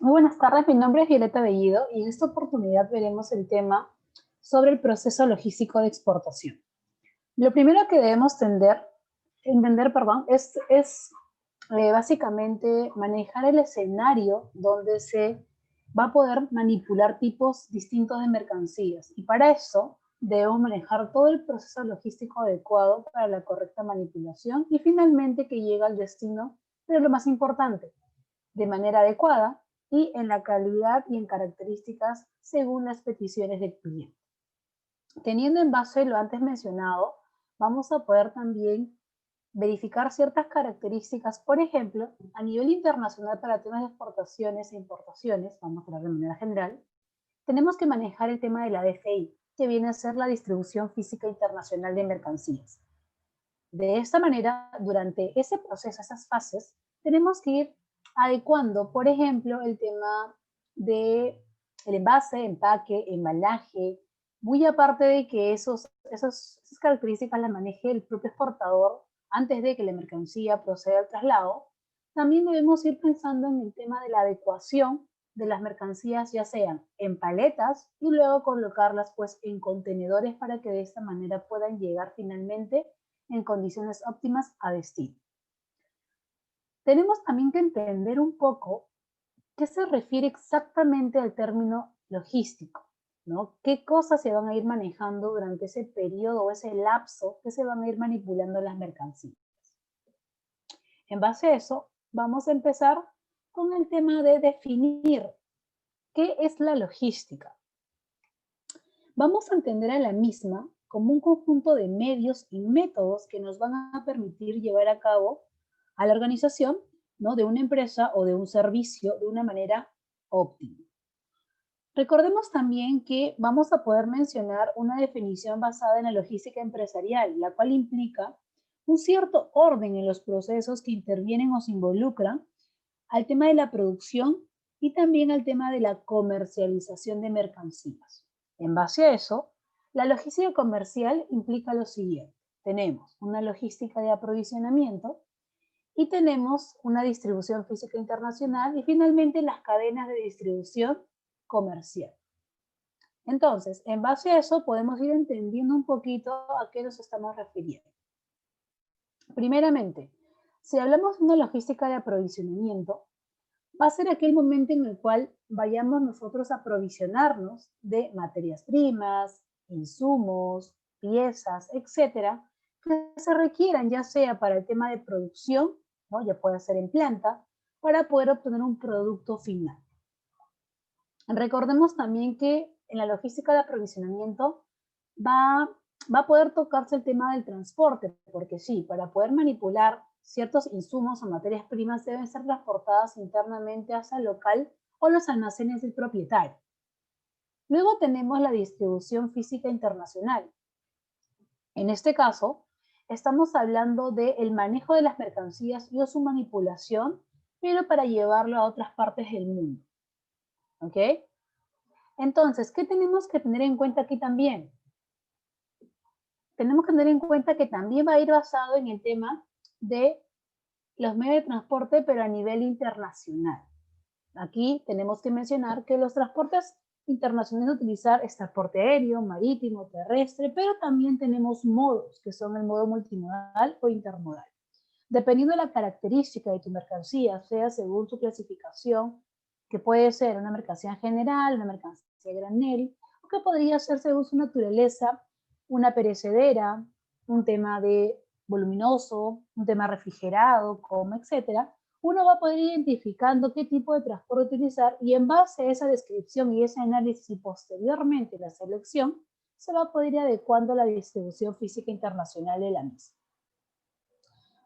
Muy buenas tardes, mi nombre es Violeta Bellido y en esta oportunidad veremos el tema sobre el proceso logístico de exportación. Lo primero que debemos entender, es básicamente manejar el escenario donde se va a poder manipular tipos distintos de mercancías y para eso debemos manejar todo el proceso logístico adecuado para la correcta manipulación y finalmente que llegue al destino, pero lo más importante, de manera adecuada y en la calidad y en características según las peticiones del cliente. Teniendo en base lo antes mencionado, vamos a poder también verificar ciertas características, por ejemplo, a nivel internacional para temas de exportaciones e importaciones, vamos a hablar de manera general, tenemos que manejar el tema de la DFI, que viene a ser la distribución física internacional de mercancías. De esta manera, durante ese proceso, esas fases, tenemos que ir adecuando, por ejemplo, el tema de el envase, empaque, embalaje, muy aparte de que esas características las maneje el propio exportador antes de que la mercancía proceda al traslado, también debemos ir pensando en el tema de la adecuación de las mercancías, ya sean en paletas y luego colocarlas pues en contenedores para que de esta manera puedan llegar finalmente en condiciones óptimas a destino. Tenemos también que entender un poco qué se refiere exactamente al término logístico, ¿no? ¿Qué cosas se van a ir manejando durante ese periodo o ese lapso que se van a ir manipulando las mercancías? En base a eso, vamos a empezar con el tema de definir qué es la logística. Vamos a entender a la misma como un conjunto de medios y métodos que nos van a permitir llevar a cabo a la organización, ¿no?, de una empresa o de un servicio de una manera óptima. Recordemos también que vamos a poder mencionar una definición basada en la logística empresarial, la cual implica un cierto orden en los procesos que intervienen o se involucran al tema de la producción y también al tema de la comercialización de mercancías. En base a eso, la logística comercial implica lo siguiente. Tenemos una logística de aprovisionamiento y tenemos una distribución física internacional y finalmente las cadenas de distribución comercial. Entonces, en base a eso podemos ir entendiendo un poquito a qué nos estamos refiriendo. Primeramente, si hablamos de una logística de aprovisionamiento, va a ser aquel momento en el cual vayamos nosotros a aprovisionarnos de materias primas, insumos, piezas, etcétera, que se requieran ya sea para el tema de producción, ¿no?, ya puede ser en planta, para poder obtener un producto final. Recordemos también que en la logística de aprovisionamiento va, va a poder tocarse el tema del transporte, porque sí, para poder manipular ciertos insumos o materias primas deben ser transportadas internamente hacia el local o los almacenes del propietario. Luego tenemos la distribución física internacional. En este caso, estamos hablando del manejo de las mercancías y o su manipulación, pero para llevarlo a otras partes del mundo. ¿Ok? Entonces, ¿qué tenemos que tener en cuenta aquí también? Tenemos que tener en cuenta que también va a ir basado en el tema de los medios de transporte, pero a nivel internacional. Aquí tenemos que mencionar que los transportes internacionales de utilizar es transporte aéreo, marítimo, terrestre, pero también tenemos modos, que son el modo multimodal o intermodal. Dependiendo de la característica de tu mercancía, sea según su clasificación, que puede ser una mercancía general, una mercancía granel, o que podría ser según su naturaleza, una perecedera, un tema de voluminoso, un tema refrigerado, como etcétera, uno va a poder ir identificando qué tipo de transporte utilizar y en base a esa descripción y ese análisis y posteriormente la selección, se va a poder ir adecuando a la distribución física internacional de la misma.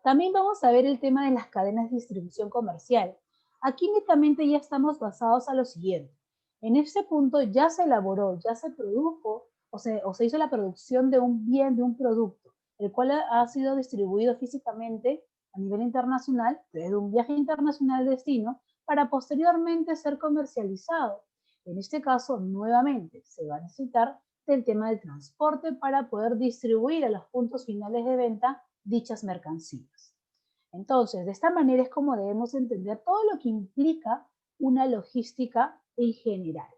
También vamos a ver el tema de las cadenas de distribución comercial. Aquí netamente ya estamos basados a lo siguiente. En este punto ya se elaboró, ya se produjo o se hizo la producción de un bien, de un producto, el cual ha sido distribuido físicamente a nivel internacional, desde un viaje internacional de destino, para posteriormente ser comercializado. En este caso, nuevamente, se va a necesitar del tema del transporte para poder distribuir a los puntos finales de venta dichas mercancías. Entonces, de esta manera es como debemos entender todo lo que implica una logística en general.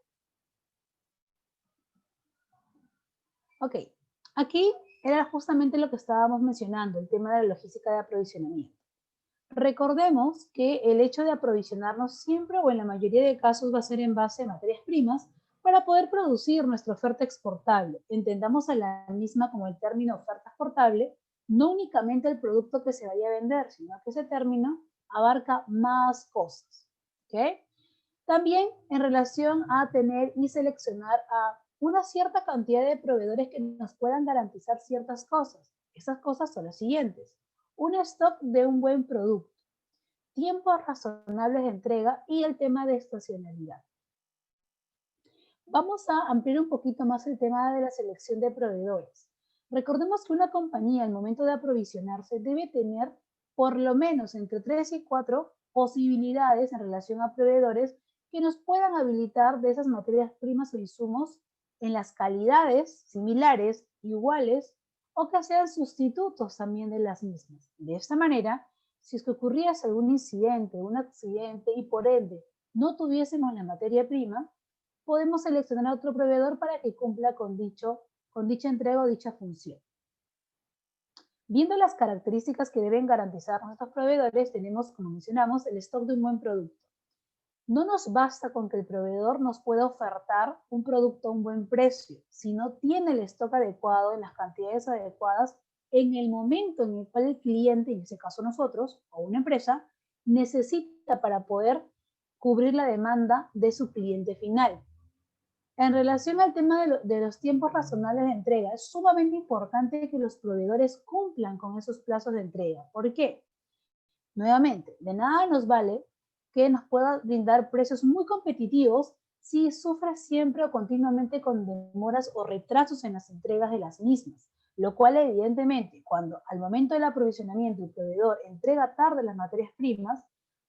Ok, aquí era justamente lo que estábamos mencionando, el tema de la logística de aprovisionamiento. Recordemos que el hecho de aprovisionarnos siempre o en la mayoría de casos va a ser en base a materias primas para poder producir nuestra oferta exportable. Entendamos a la misma como el término oferta exportable, no únicamente el producto que se vaya a vender, sino que ese término abarca más cosas. ¿Okay? También en relación a tener y seleccionar a una cierta cantidad de proveedores que nos puedan garantizar ciertas cosas. Esas cosas son las siguientes. Un stock de un buen producto, tiempos razonables de entrega y el tema de estacionalidad. Vamos a ampliar un poquito más el tema de la selección de proveedores. Recordemos que una compañía al momento de aprovisionarse debe tener por lo menos entre 3 y 4 posibilidades en relación a proveedores que nos puedan habilitar de esas materias primas o insumos en las calidades similares, iguales o que sean sustitutos también de las mismas. De esta manera, si es que ocurriese algún incidente, un accidente y por ende no tuviésemos la materia prima, podemos seleccionar a otro proveedor para que cumpla con dicha entrega o dicha función. Viendo las características que deben garantizar nuestros proveedores, tenemos, como mencionamos, el stock de un buen producto. No nos basta con que el proveedor nos pueda ofertar un producto a un buen precio, si no tiene el stock adecuado en las cantidades adecuadas en el momento en el cual el cliente, en este caso nosotros o una empresa, necesita para poder cubrir la demanda de su cliente final. En relación al tema de los tiempos razonables de entrega, es sumamente importante que los proveedores cumplan con esos plazos de entrega. ¿Por qué? Nuevamente, de nada nos vale que nos pueda brindar precios muy competitivos si sufre siempre o continuamente con demoras o retrasos en las entregas de las mismas, lo cual evidentemente cuando al momento del aprovisionamiento el proveedor entrega tarde las materias primas,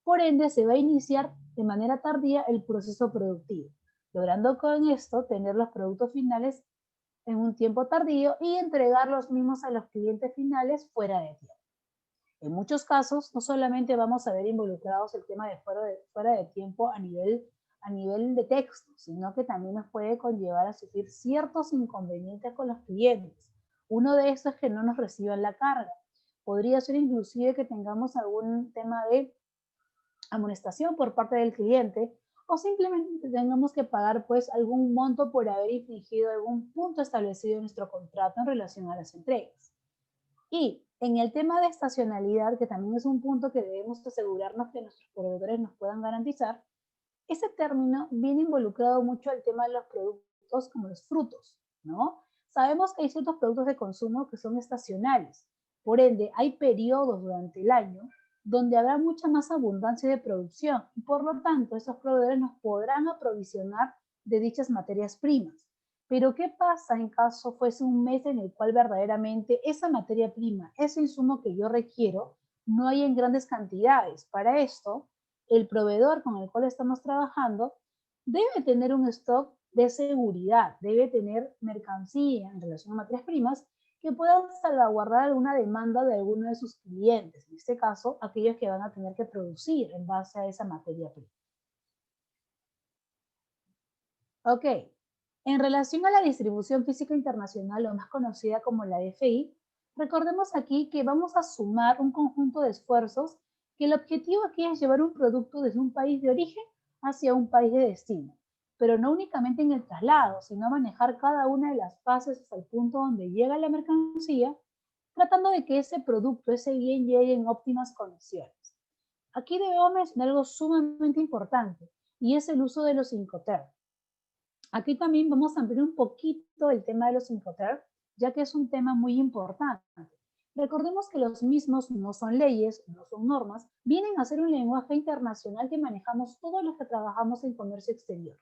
por ende se va a iniciar de manera tardía el proceso productivo, logrando con esto tener los productos finales en un tiempo tardío y entregar los mismos a los clientes finales fuera de tiempo. En muchos casos, no solamente vamos a ver involucrados el tema de fuera de tiempo a nivel de texto, sino que también nos puede conllevar a sufrir ciertos inconvenientes con los clientes. Uno de estos es que no nos reciban la carga. Podría ser inclusive que tengamos algún tema de amonestación por parte del cliente o simplemente tengamos que pagar pues algún monto por haber infringido algún punto establecido en nuestro contrato en relación a las entregas. Y en el tema de estacionalidad, que también es un punto que debemos asegurarnos que nuestros proveedores nos puedan garantizar, ese término viene involucrado mucho al tema de los productos como los frutos, ¿no? Sabemos que hay ciertos productos de consumo que son estacionales, por ende hay periodos durante el año donde habrá mucha más abundancia de producción y por lo tanto esos proveedores nos podrán aprovisionar de dichas materias primas. Pero ¿qué pasa en caso fuese un mes en el cual verdaderamente esa materia prima, ese insumo que yo requiero, no hay en grandes cantidades? Para esto, el proveedor con el cual estamos trabajando debe tener un stock de seguridad, debe tener mercancía en relación a materias primas que puedan salvaguardar alguna demanda de alguno de sus clientes, en este caso, aquellos que van a tener que producir en base a esa materia prima. Ok, en relación a la distribución física internacional, o más conocida como la DFI, recordemos aquí que vamos a sumar un conjunto de esfuerzos que el objetivo aquí es llevar un producto desde un país de origen hacia un país de destino, pero no únicamente en el traslado, sino manejar cada una de las fases hasta el punto donde llega la mercancía, tratando de que ese producto, ese bien llegue en óptimas condiciones. Aquí debemos mencionar algo sumamente importante y es el uso de los Incoterms. Aquí también vamos a ampliar un poquito el tema de los Incoterms, ya que es un tema muy importante. Recordemos que los mismos no son leyes, no son normas, vienen a ser un lenguaje internacional que manejamos todos los que trabajamos en comercio exterior.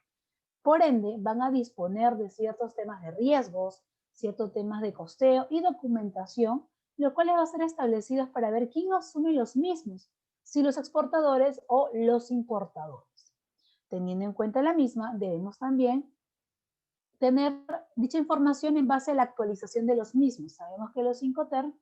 Por ende, van a disponer de ciertos temas de riesgos, ciertos temas de costeo y documentación, los cuales van a ser establecidos para ver quién asume los mismos, si los exportadores o los importadores. Teniendo en cuenta la misma, debemos también tener dicha información en base a la actualización de los mismos. Sabemos que los Incoterms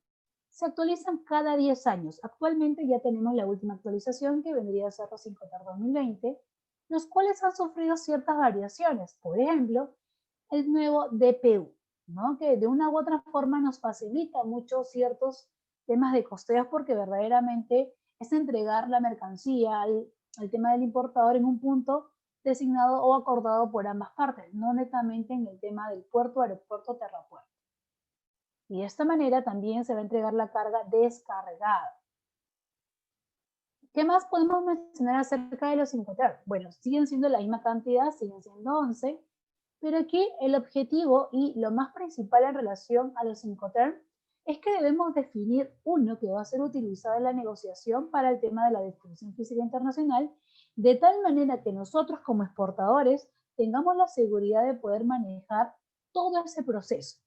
se actualizan cada 10 años. Actualmente ya tenemos la última actualización que vendría a ser los Incoterms 2020, los cuales han sufrido ciertas variaciones. Por ejemplo, el nuevo DPU, ¿no? Que de una u otra forma nos facilita muchos ciertos temas de costeos porque verdaderamente es entregar la mercancía al tema del importador en un punto designado o acordado por ambas partes, no netamente en el tema del puerto, aeropuerto, terrapuerto. Y de esta manera también se va a entregar la carga descargada. ¿Qué más podemos mencionar acerca de los Incoterm? Bueno, siguen siendo la misma cantidad, siguen siendo 11, pero aquí el objetivo y lo más principal en relación a los Incoterm es que debemos definir uno que va a ser utilizado en la negociación para el tema de la distribución física internacional, de tal manera que nosotros como exportadores tengamos la seguridad de poder manejar todo ese proceso.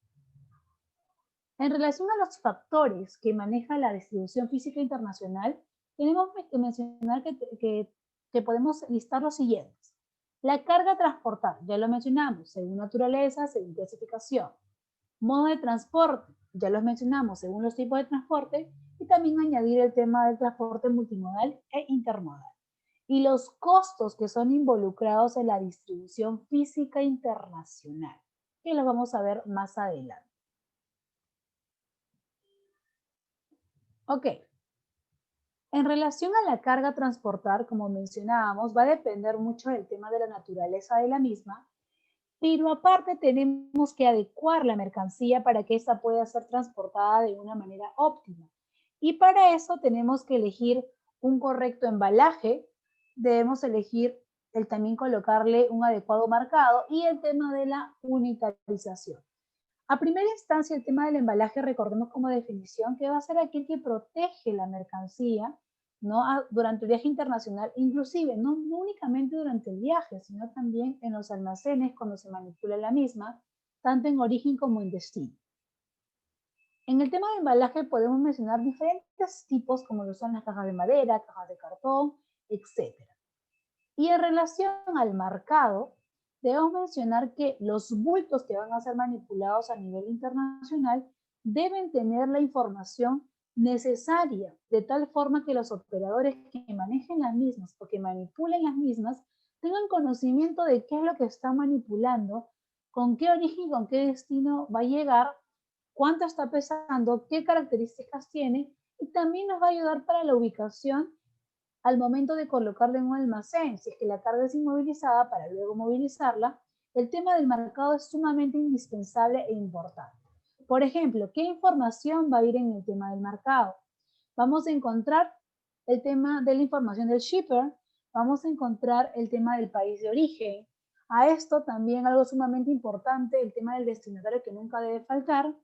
En relación a los factores que maneja la distribución física internacional, tenemos que mencionar que podemos listar los siguientes. La carga a transportar, ya lo mencionamos, según naturaleza, según clasificación. Modo de transporte, ya los mencionamos, según los tipos de transporte, y también añadir el tema del transporte multimodal e intermodal. Y los costos que son involucrados en la distribución física internacional, que los vamos a ver más adelante. Ok, en relación a la carga a transportar, como mencionábamos, va a depender mucho del tema de la naturaleza de la misma, pero aparte tenemos que adecuar la mercancía para que esta pueda ser transportada de una manera óptima. Y para eso tenemos que elegir un correcto embalaje, debemos elegir el también colocarle un adecuado marcado y el tema de la unitarización. A primera instancia, el tema del embalaje, recordemos como definición que va a ser aquel que protege la mercancía, ¿no? Durante el viaje internacional, inclusive no únicamente durante el viaje, sino también en los almacenes cuando se manipula la misma, tanto en origen como en destino. En el tema de embalaje podemos mencionar diferentes tipos como lo son las cajas de madera, cajas de cartón, etc. Y en relación al marcado, debemos mencionar que los bultos que van a ser manipulados a nivel internacional deben tener la información necesaria, de tal forma que los operadores que manejen las mismas o que manipulen las mismas tengan conocimiento de qué es lo que están manipulando, con qué origen y con qué destino va a llegar, cuánto está pesando, qué características tiene, y también nos va a ayudar para la ubicación al momento de colocarla en un almacén. Si es que la carga es inmovilizada para luego movilizarla, el tema del marcado es sumamente indispensable e importante. Por ejemplo, ¿qué información va a ir en el tema del marcado? Vamos a encontrar el tema de la información del shipper, vamos a encontrar el tema del país de origen. A esto también algo sumamente importante, el tema del destinatario que nunca debe faltar,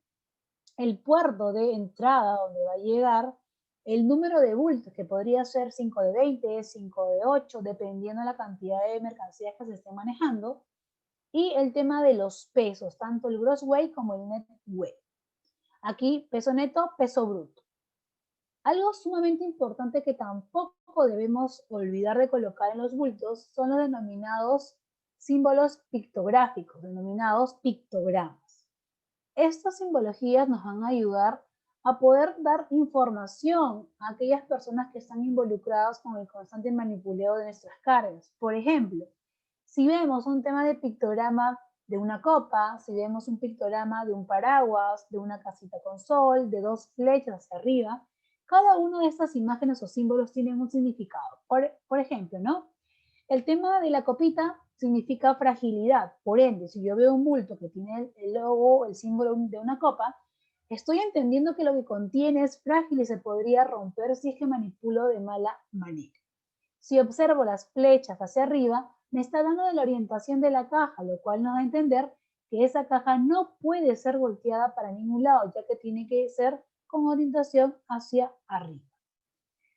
el puerto de entrada donde va a llegar, el número de bultos, que podría ser 5 de 20, 5 de 8, dependiendo de la cantidad de mercancías que se esté manejando, y el tema de los pesos, tanto el gross weight como el net weight. Aquí, peso neto, peso bruto. Algo sumamente importante que tampoco debemos olvidar de colocar en los bultos son los denominados símbolos pictográficos, denominados pictogramas. Estas simbologías nos van a ayudar a poder dar información a aquellas personas que están involucradas con el constante manipuleo de nuestras cargas. Por ejemplo, si vemos un tema de pictograma de una copa, si vemos un pictograma de un paraguas, de una casita con sol, de dos flechas hacia arriba, cada una de estas imágenes o símbolos tienen un significado. Por ejemplo, ¿no? El tema de la copita significa fragilidad. Por ende, si yo veo un bulto que tiene el logo, el símbolo de una copa, estoy entendiendo que lo que contiene es frágil y se podría romper si es que manipulo de mala manera. Si observo las flechas hacia arriba, me está dando de la orientación de la caja, lo cual nos da a entender que esa caja no puede ser volteada para ningún lado, ya que tiene que ser con orientación hacia arriba.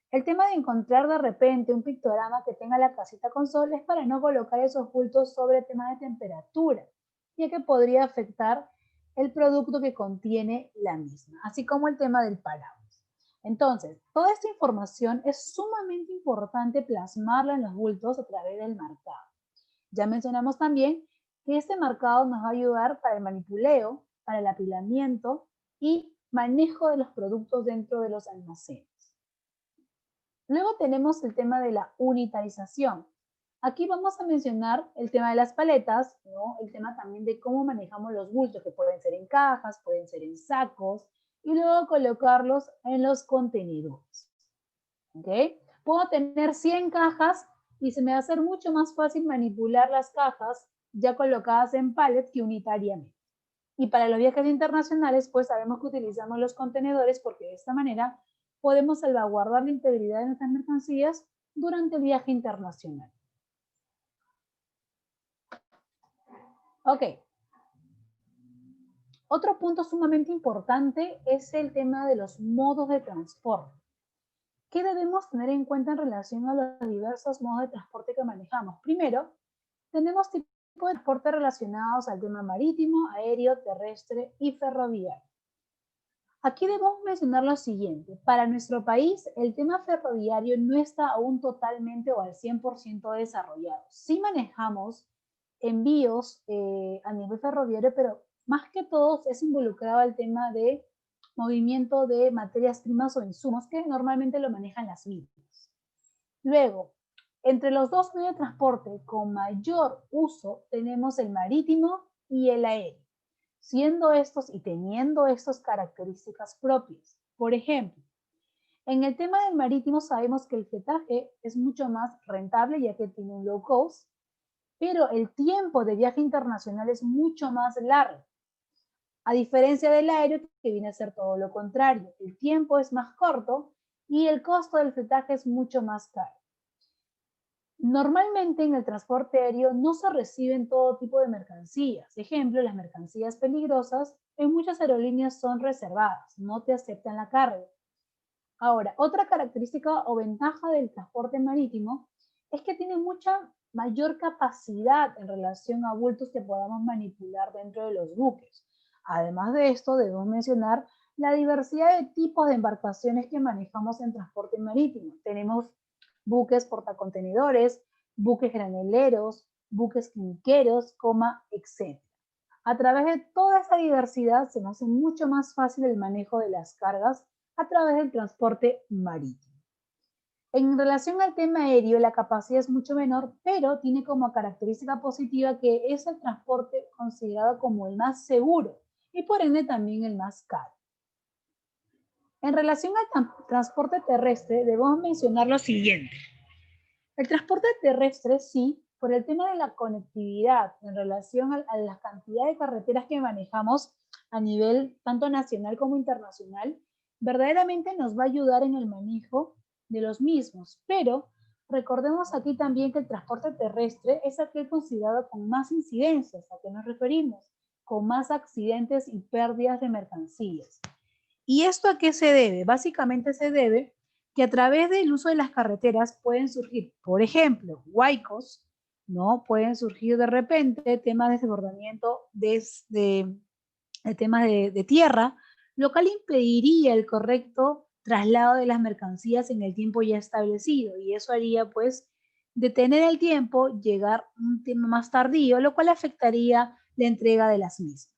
El tema de encontrar de repente un pictograma que tenga la casita con sol es para no colocar esos bultos sobre el tema de temperatura, ya que podría afectar el producto que contiene la misma, así como el tema del paraguas. Entonces, toda esta información es sumamente importante plasmarla en los bultos a través del marcado. Ya mencionamos también que este marcado nos va a ayudar para el manipuleo, para el apilamiento y manejo de los productos dentro de los almacenes. Luego tenemos el tema de la unitarización. Aquí vamos a mencionar el tema de las paletas, ¿no? El tema también de cómo manejamos los bultos, que pueden ser en cajas, pueden ser en sacos, y luego colocarlos en los contenedores. ¿Ok? Puedo tener 100 cajas y se me va a hacer mucho más fácil manipular las cajas ya colocadas en pallet que unitariamente. Y para los viajes internacionales, pues sabemos que utilizamos los contenedores porque de esta manera podemos salvaguardar la integridad de nuestras mercancías durante el viaje internacional. Ok. Otro punto sumamente importante es el tema de los modos de transporte. ¿Qué debemos tener en cuenta en relación a los diversos modos de transporte que manejamos? Primero, tenemos tipos de transporte relacionados al tema marítimo, aéreo, terrestre y ferroviario. Aquí debemos mencionar lo siguiente. Para nuestro país, el tema ferroviario no está aún totalmente o al 100% desarrollado. Sí manejamos envíos a nivel ferroviario, pero más que todo es involucrado el tema de movimiento de materias primas o insumos que normalmente lo manejan las minas. Luego, entre los dos medios de transporte con mayor uso tenemos el marítimo y el aéreo, siendo estos y teniendo estas características propias. Por ejemplo, en el tema del marítimo sabemos que el fletaje es mucho más rentable ya que tiene un low cost, pero el tiempo de viaje internacional es mucho más largo. A diferencia del aéreo, que viene a ser todo lo contrario. El tiempo es más corto y el costo del fletaje es mucho más caro. Normalmente en el transporte aéreo no se reciben todo tipo de mercancías. Ejemplo, las mercancías peligrosas en muchas aerolíneas son reservadas, no te aceptan la carga. Ahora, otra característica o ventaja del transporte marítimo es que tiene mucha mayor capacidad en relación a bultos que podamos manipular dentro de los buques. Además de esto, debemos mencionar la diversidad de tipos de embarcaciones que manejamos en transporte marítimo. Tenemos buques portacontenedores, buques graneleros, buques quinqueros, etc. A través de toda esa diversidad se nos hace mucho más fácil el manejo de las cargas a través del transporte marítimo. En relación al tema aéreo, la capacidad es mucho menor, pero tiene como característica positiva que es el transporte considerado como el más seguro y por ende también el más caro. En relación al transporte terrestre, debemos mencionar lo siguiente. El transporte terrestre, sí, por el tema de la conectividad en relación a la cantidad de carreteras que manejamos a nivel tanto nacional como internacional, verdaderamente nos va a ayudar en el manejo de los mismos. Pero recordemos aquí también que el transporte terrestre es aquel considerado con más incidencias. ¿A qué nos referimos? Con más accidentes y pérdidas de mercancías. ¿Y esto a qué se debe? Básicamente se debe que a través del uso de las carreteras pueden surgir, por ejemplo, huaicos, ¿no? Pueden surgir de repente temas de desbordamiento de temas de tierra, lo cual impediría el correcto traslado de las mercancías en el tiempo ya establecido y eso haría pues detener el tiempo, llegar un tiempo más tardío, lo cual afectaría la entrega de las mismas.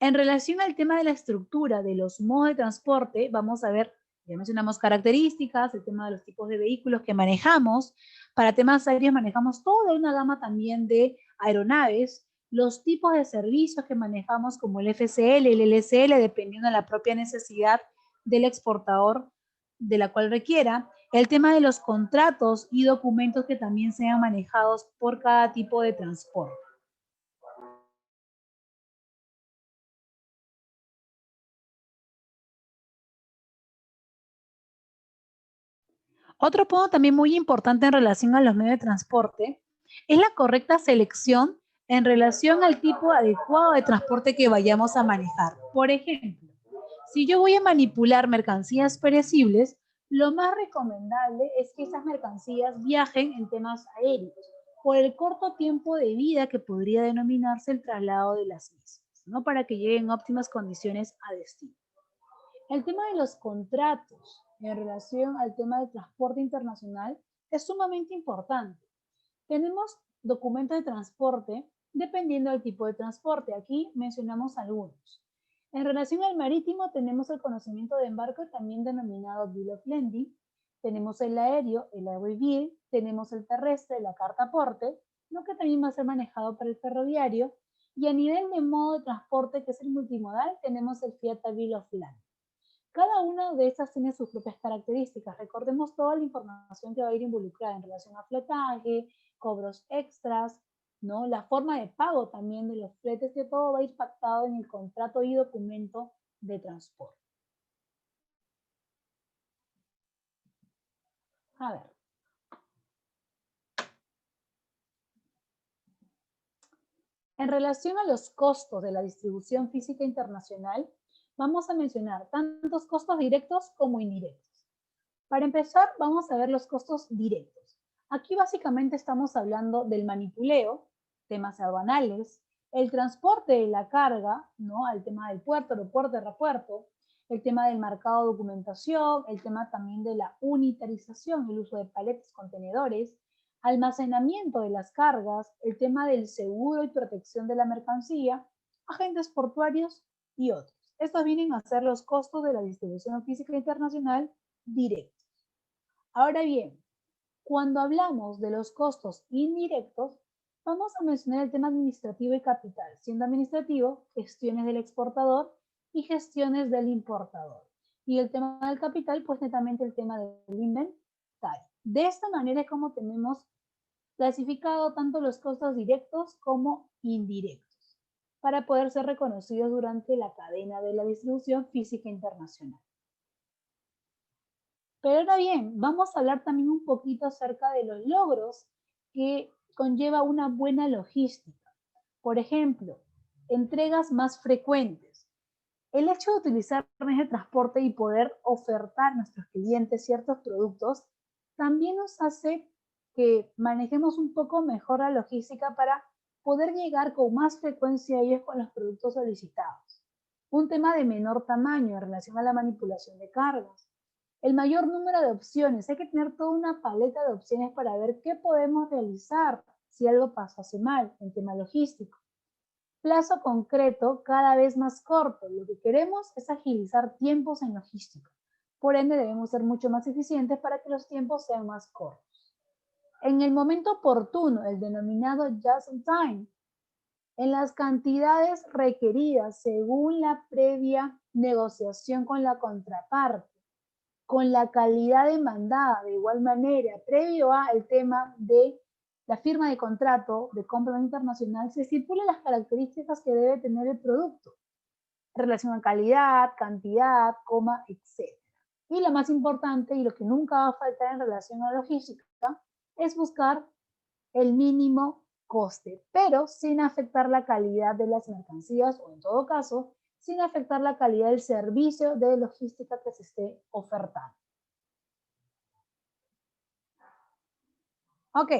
En relación al tema de la estructura de los modos de transporte, vamos a ver, ya mencionamos características, el tema de los tipos de vehículos que manejamos. Para temas aéreos manejamos toda una gama también de aeronaves, los tipos de servicios que manejamos como el FCL, el LCL, dependiendo de la propia necesidad del exportador de la cual requiera, el tema de los contratos y documentos que también sean manejados por cada tipo de transporte. Otro punto también muy importante en relación a los medios de transporte es la correcta selección en relación al tipo adecuado de transporte que vayamos a manejar. Por ejemplo, si yo voy a manipular mercancías perecibles, lo más recomendable es que esas mercancías viajen en temas aéreos, por el corto tiempo de vida que podría denominarse el traslado de las mismas, ¿no? Para que lleguen en óptimas condiciones a destino. El tema de los contratos en relación al tema del transporte internacional es sumamente importante. Tenemos documentos de transporte dependiendo del tipo de transporte. Aquí mencionamos algunos. En relación al marítimo tenemos el conocimiento de embarque, también denominado Bill of Lading. Tenemos el aéreo, el airwheel, tenemos el terrestre, la carta aporte, ¿no? Que también va a ser manejado por el ferroviario. Y a nivel de modo de transporte, que es el multimodal, tenemos el Fiat Bill of Lading. Cada una de estas tiene sus propias características. Recordemos toda la información que va a ir involucrada en relación a fletaje, cobros extras, ¿no? La forma de pago también de los fletes, que todo va a ir pactado en el contrato y documento de transporte. A ver. En relación a los costos de la distribución física internacional, vamos a mencionar tantos costos directos como indirectos. Para empezar, vamos a ver los costos directos. Aquí básicamente estamos hablando del manipuleo, temas aduanales, el transporte de la carga, ¿no? Al tema del puerto, aeropuerto, aeropuerto, el tema del marcado de documentación, el tema también de la unitarización, el uso de paletas, contenedores, almacenamiento de las cargas, el tema del seguro y protección de la mercancía, agentes portuarios y otros. Estos vienen a ser los costos de la distribución física internacional directos. Ahora bien, cuando hablamos de los costos indirectos, vamos a mencionar el tema administrativo y capital, siendo administrativo gestiones del exportador y gestiones del importador. Y el tema del capital, pues netamente el tema del inventario. De esta manera es como tenemos clasificado tanto los costos directos como indirectos, para poder ser reconocidos durante la cadena de la distribución física internacional. Pero ahora bien, vamos a hablar también un poquito acerca de los logros que conlleva una buena logística. Por ejemplo, entregas más frecuentes. El hecho de utilizar redes de transporte y poder ofertar a nuestros clientes ciertos productos también nos hace que manejemos un poco mejor la logística para poder llegar con más frecuencia a ellos con los productos solicitados. Un tema de menor tamaño en relación a la manipulación de cargas. El mayor número de opciones. Hay que tener toda una paleta de opciones para ver qué podemos realizar si algo pasase mal en tema logístico. Plazo concreto cada vez más corto. Lo que queremos es agilizar tiempos en logística. Por ende, debemos ser mucho más eficientes para que los tiempos sean más cortos. En el momento oportuno, el denominado just in time, en las cantidades requeridas según la previa negociación con la contraparte, con la calidad demandada de igual manera, previo al tema de la firma de contrato de compra internacional, se estipulan las características que debe tener el producto, relación a calidad, cantidad, coma, etc. Y lo más importante y lo que nunca va a faltar en relación a logística es buscar el mínimo coste, pero sin afectar la calidad de las mercancías o en todo caso, sin afectar la calidad del servicio de logística que se esté ofertando. Ok,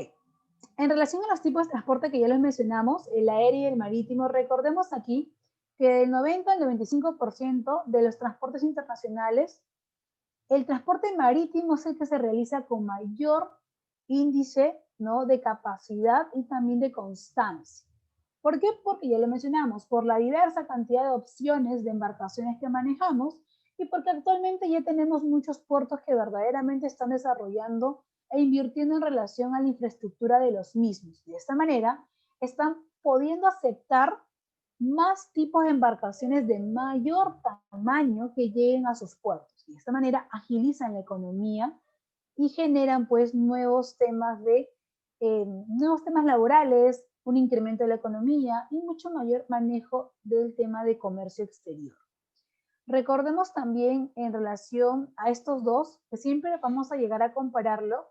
en relación a los tipos de transporte que ya les mencionamos, el aéreo y el marítimo, recordemos aquí que del 90 al 95% de los transportes internacionales, el transporte marítimo es el que se realiza con mayor índice, ¿no?, de capacidad y también de constancia. ¿Por qué? Porque ya lo mencionamos, por la diversa cantidad de opciones de embarcaciones que manejamos y porque actualmente ya tenemos muchos puertos que verdaderamente están desarrollando e invirtiendo en relación a la infraestructura de los mismos. De esta manera, están pudiendo aceptar más tipos de embarcaciones de mayor tamaño que lleguen a sus puertos. De esta manera, agilizan la economía y generan pues nuevos temas laborales, un incremento de la economía y mucho mayor manejo del tema de comercio exterior. Recordemos también en relación a estos dos, que siempre vamos a llegar a compararlo,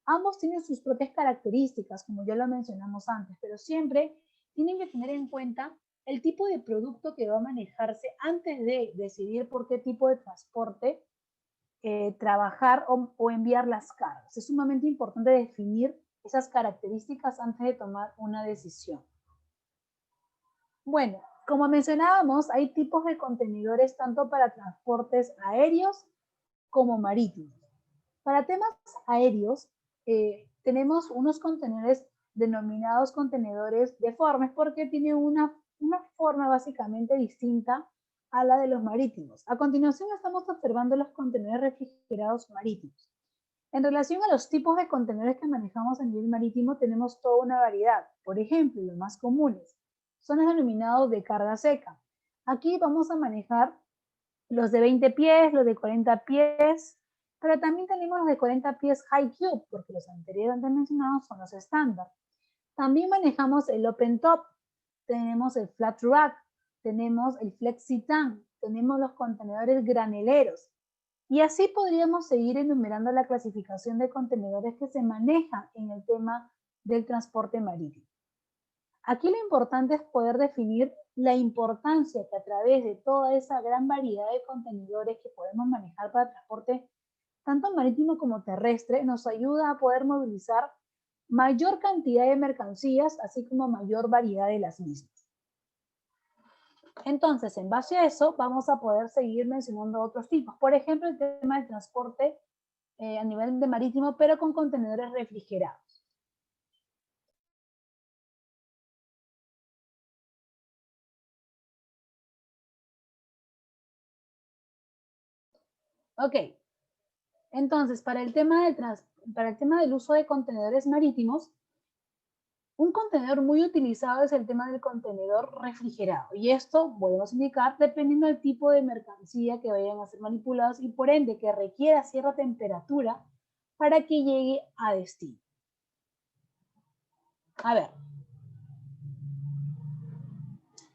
ambos tienen sus propias características, como ya lo mencionamos antes, pero siempre tienen que tener en cuenta el tipo de producto que va a manejarse antes de decidir por qué tipo de transporte trabajar o enviar las cargas. Es sumamente importante definir esas características antes de tomar una decisión. Bueno, como mencionábamos, hay tipos de contenedores tanto para transportes aéreos como marítimos. Para temas aéreos, tenemos unos contenedores denominados contenedores deformes porque tienen una forma básicamente distinta a la de los marítimos. A continuación estamos observando los contenedores refrigerados marítimos. En relación a los tipos de contenedores que manejamos a nivel marítimo, tenemos toda una variedad. Por ejemplo, los más comunes son los denominados de carga seca. Aquí vamos a manejar los de 20 pies, los de 40 pies, pero también tenemos los de 40 pies high cube, porque los anteriormente mencionados son los estándar. También manejamos el open top, tenemos el flat rack, tenemos el flexi tank, tenemos los contenedores graneleros. Y así podríamos seguir enumerando la clasificación de contenedores que se manejan en el tema del transporte marítimo. Aquí lo importante es poder definir la importancia que a través de toda esa gran variedad de contenedores que podemos manejar para transporte tanto marítimo como terrestre nos ayuda a poder movilizar mayor cantidad de mercancías, así como mayor variedad de las mismas. Entonces, en base a eso, vamos a poder seguir mencionando otros tipos. Por ejemplo, el tema del transporte a nivel de marítimo, pero con contenedores refrigerados. Ok, entonces, para el tema del uso de contenedores marítimos, un contenedor muy utilizado es el tema del contenedor refrigerado. Y esto, podemos indicar, dependiendo del tipo de mercancía que vayan a ser manipulados y por ende que requiera cierta temperatura para que llegue a destino. A ver,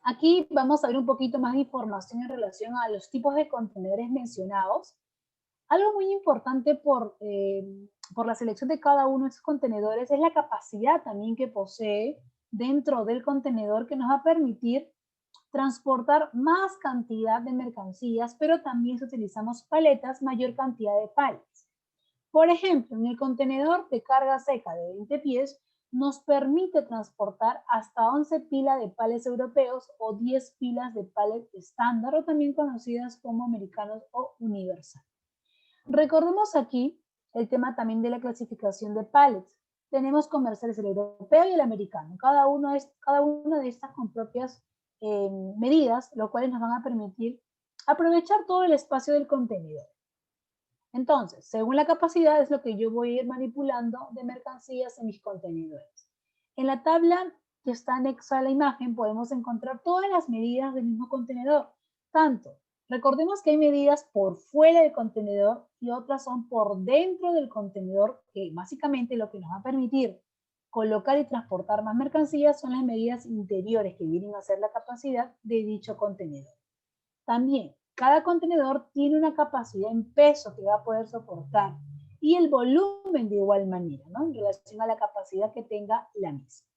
aquí vamos a ver un poquito más de información en relación a los tipos de contenedores mencionados. Algo muy importante por la selección de cada uno de esos contenedores es la capacidad también que posee dentro del contenedor que nos va a permitir transportar más cantidad de mercancías, pero también si utilizamos paletas, mayor cantidad de pallets. Por ejemplo, en el contenedor de carga seca de 20 pies, nos permite transportar hasta 11 pilas de pallets europeos o 10 pilas de pallets estándar o también conocidas como americanos o universal. Recordemos aquí el tema también de la clasificación de pallets. Tenemos comerciales el europeo y el americano, cada una de estas con propias medidas, lo cual nos van a permitir aprovechar todo el espacio del contenedor. Entonces, según la capacidad es lo que yo voy a ir manipulando de mercancías en mis contenedores. En la tabla que está anexa a la imagen podemos encontrar todas las medidas del mismo contenedor. Recordemos que hay medidas por fuera del contenedor y otras son por dentro del contenedor, que básicamente lo que nos va a permitir colocar y transportar más mercancías son las medidas interiores que vienen a ser la capacidad de dicho contenedor. También, cada contenedor tiene una capacidad en peso que va a poder soportar y el volumen de igual manera, ¿no? En relación a la capacidad que tenga la misma.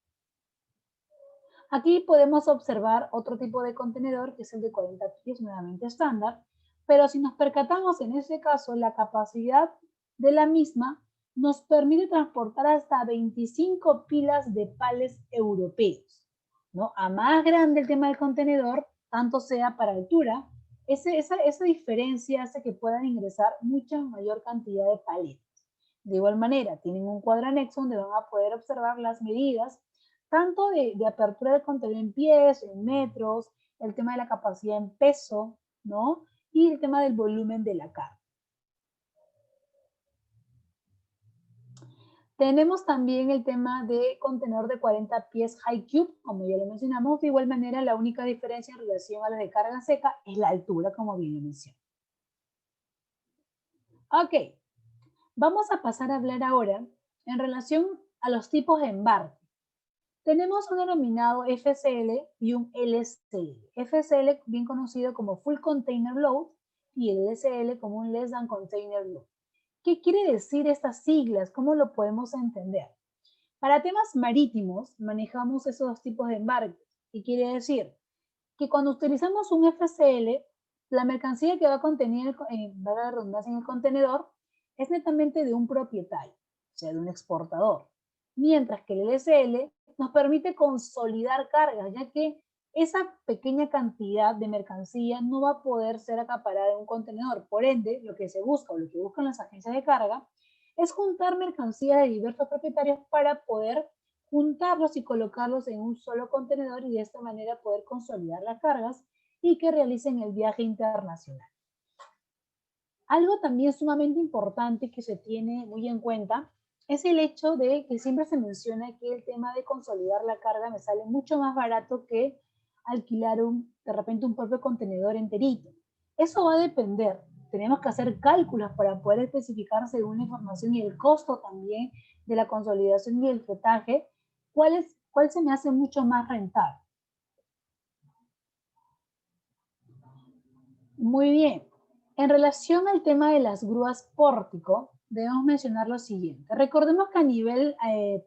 Aquí podemos observar otro tipo de contenedor que es el de 40 pies, nuevamente estándar, pero si nos percatamos en este caso, la capacidad de la misma nos permite transportar hasta 25 pilas de pallets europeos, ¿no? A más grande el tema del contenedor, tanto sea para altura, esa diferencia hace que puedan ingresar mucha mayor cantidad de paletas. De igual manera, tienen un cuadro anexo donde van a poder observar las medidas tanto de apertura del contenedor en pies, en metros, el tema de la capacidad en peso, ¿no? Y el tema del volumen de la carga. Tenemos también el tema de contenedor de 40 pies high cube, como ya lo mencionamos. De igual manera, la única diferencia en relación a los de carga seca es la altura, como bien lo mencioné. Ok, vamos a pasar a hablar ahora en relación a los tipos de embarque. Tenemos un denominado FCL y un LCL. FCL bien conocido como Full Container Load y el LCL como un Less Than Container Load. ¿Qué quiere decir estas siglas? ¿Cómo lo podemos entender? Para temas marítimos manejamos esos dos tipos de embarques. ¿Qué quiere decir? Que cuando utilizamos un FCL, la mercancía que va a contener, la redundancia en el contenedor, es netamente de un propietario, o sea, de un exportador. Mientras que el LCL nos permite consolidar cargas, ya que esa pequeña cantidad de mercancía no va a poder ser acaparada en un contenedor. Por ende, lo que se busca o lo que buscan las agencias de carga es juntar mercancías de diversos propietarios para poder juntarlos y colocarlos en un solo contenedor y de esta manera poder consolidar las cargas y que realicen el viaje internacional. Algo también sumamente importante que se tiene muy en cuenta es el hecho de que siempre se menciona que el tema de consolidar la carga me sale mucho más barato que alquilar de repente un propio contenedor enterito. Eso va a depender. Tenemos que hacer cálculos para poder especificar según la información y el costo también de la consolidación y el fletaje, cuál se me hace mucho más rentable. Muy bien. En relación al tema de las grúas pórtico, debemos mencionar lo siguiente. Recordemos que a nivel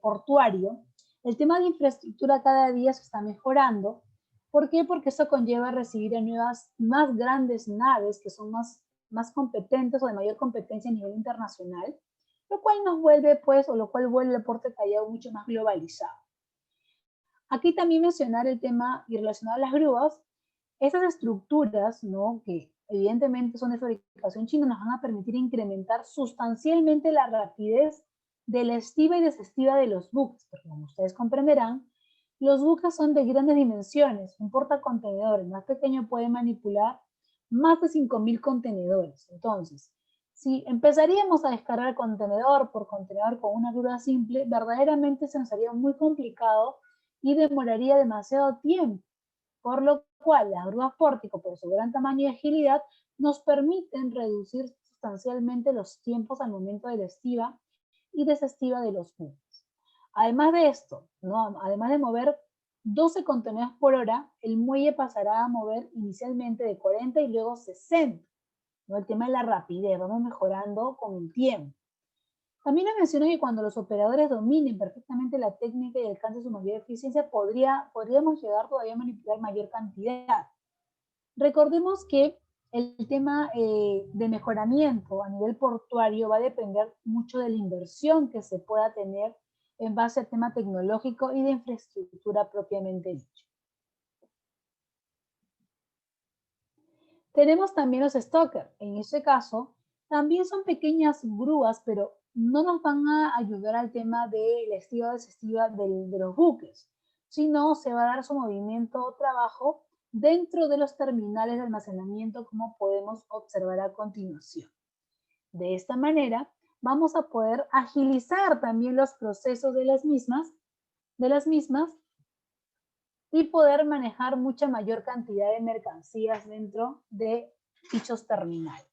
portuario, el tema de infraestructura cada día se está mejorando. ¿Por qué? Porque eso conlleva recibir a nuevas, más grandes naves que son más competentes o de mayor competencia a nivel internacional, lo cual nos vuelve, pues, o lo cual vuelve el puerto de Callao mucho más globalizado. Aquí también mencionar el tema y relacionado a las grúas, esas estructuras, ¿no? Que evidentemente son de fabricación china, nos van a permitir incrementar sustancialmente la rapidez de la estiva y desestiva de los buques, porque como ustedes comprenderán, los buques son de grandes dimensiones. Un portacontenedor más pequeño puede manipular más de 5.000 contenedores. Entonces, si empezaríamos a descargar contenedor por contenedor con una grúa simple, verdaderamente se nos haría muy complicado y demoraría demasiado tiempo, por lo cual las grúas pórtico, por su gran tamaño y agilidad, nos permiten reducir sustancialmente los tiempos al momento de la estiva y desestiva de los buques. Además de esto, ¿no? Además de mover 12 contenedores por hora, el muelle pasará a mover inicialmente de 40 y luego 60. ¿No? El tema de la rapidez, vamos mejorando con el tiempo. También mencioné que cuando los operadores dominen perfectamente la técnica y alcancen su mayor eficiencia, podríamos llegar todavía a manipular mayor cantidad. Recordemos que el tema de mejoramiento a nivel portuario va a depender mucho de la inversión que se pueda tener en base al tema tecnológico y de infraestructura propiamente dicho. Tenemos también los stalker. En este caso, también son pequeñas grúas, pero no nos van a ayudar al tema de la estiva o desestiva de los buques, sino se va a dar su movimiento o trabajo dentro de los terminales de almacenamiento, como podemos observar a continuación. De esta manera, vamos a poder agilizar también los procesos de las mismas y poder manejar mucha mayor cantidad de mercancías dentro de dichos terminales.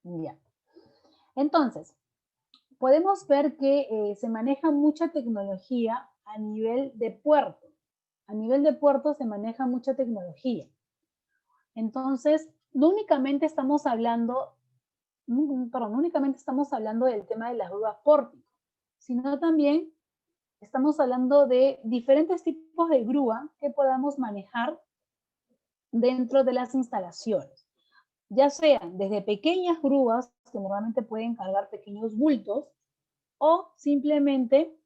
Ya. Entonces, podemos ver que se maneja mucha tecnología a nivel de puerto. A nivel de puerto se maneja mucha tecnología. Entonces, no únicamente estamos hablando del tema de las grúas pórtico, sino también estamos hablando de diferentes tipos de grúa que podamos manejar dentro de las instalaciones, ya sean desde pequeñas grúas que normalmente pueden cargar pequeños bultos o simplemente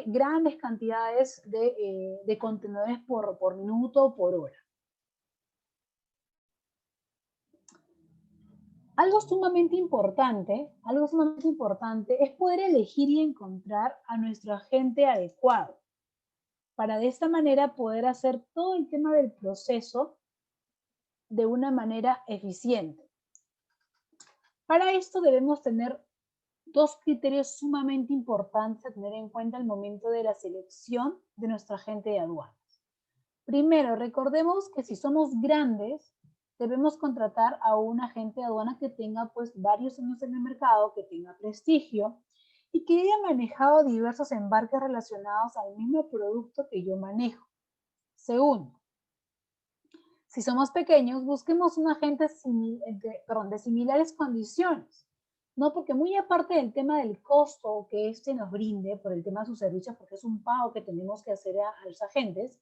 grandes cantidades de contenedores por minuto o por hora. Algo sumamente importante es poder elegir y encontrar a nuestro agente adecuado para de esta manera poder hacer todo el tema del proceso de una manera eficiente. Para esto debemos tener dos criterios sumamente importantes a tener en cuenta al momento de la selección de nuestro agente de aduanas. Primero, recordemos que si somos grandes, debemos contratar a un agente de aduana que tenga pues varios años en el mercado, que tenga prestigio y que haya manejado diversos embarques relacionados al mismo producto que yo manejo. Segundo, si somos pequeños, busquemos un agente de similares condiciones, ¿no? Porque muy aparte del tema del costo que este nos brinde por el tema de sus servicios, porque es un pago que tenemos que hacer a los agentes,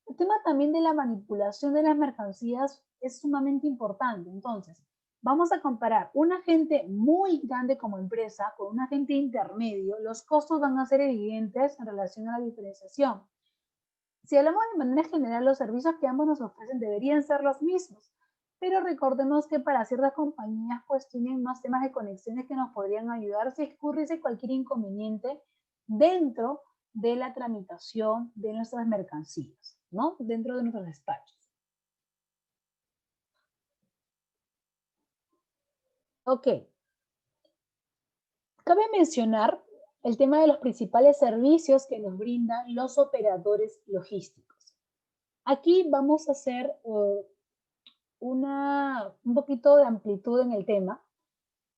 el tema también de la manipulación de las mercancías es sumamente importante. Entonces, vamos a comparar un agente muy grande como empresa con un agente intermedio. Los costos van a ser evidentes en relación a la diferenciación. Si hablamos de manera general, los servicios que ambos nos ofrecen deberían ser los mismos, pero recordemos que para ciertas compañías pues tienen más temas de conexiones que nos podrían ayudar si ocurriese cualquier inconveniente dentro de la tramitación de nuestras mercancías, ¿no? Dentro de nuestros despachos. Ok, cabe mencionar el tema de los principales servicios que nos brindan los operadores logísticos. Aquí vamos a hacer un poquito de amplitud en el tema.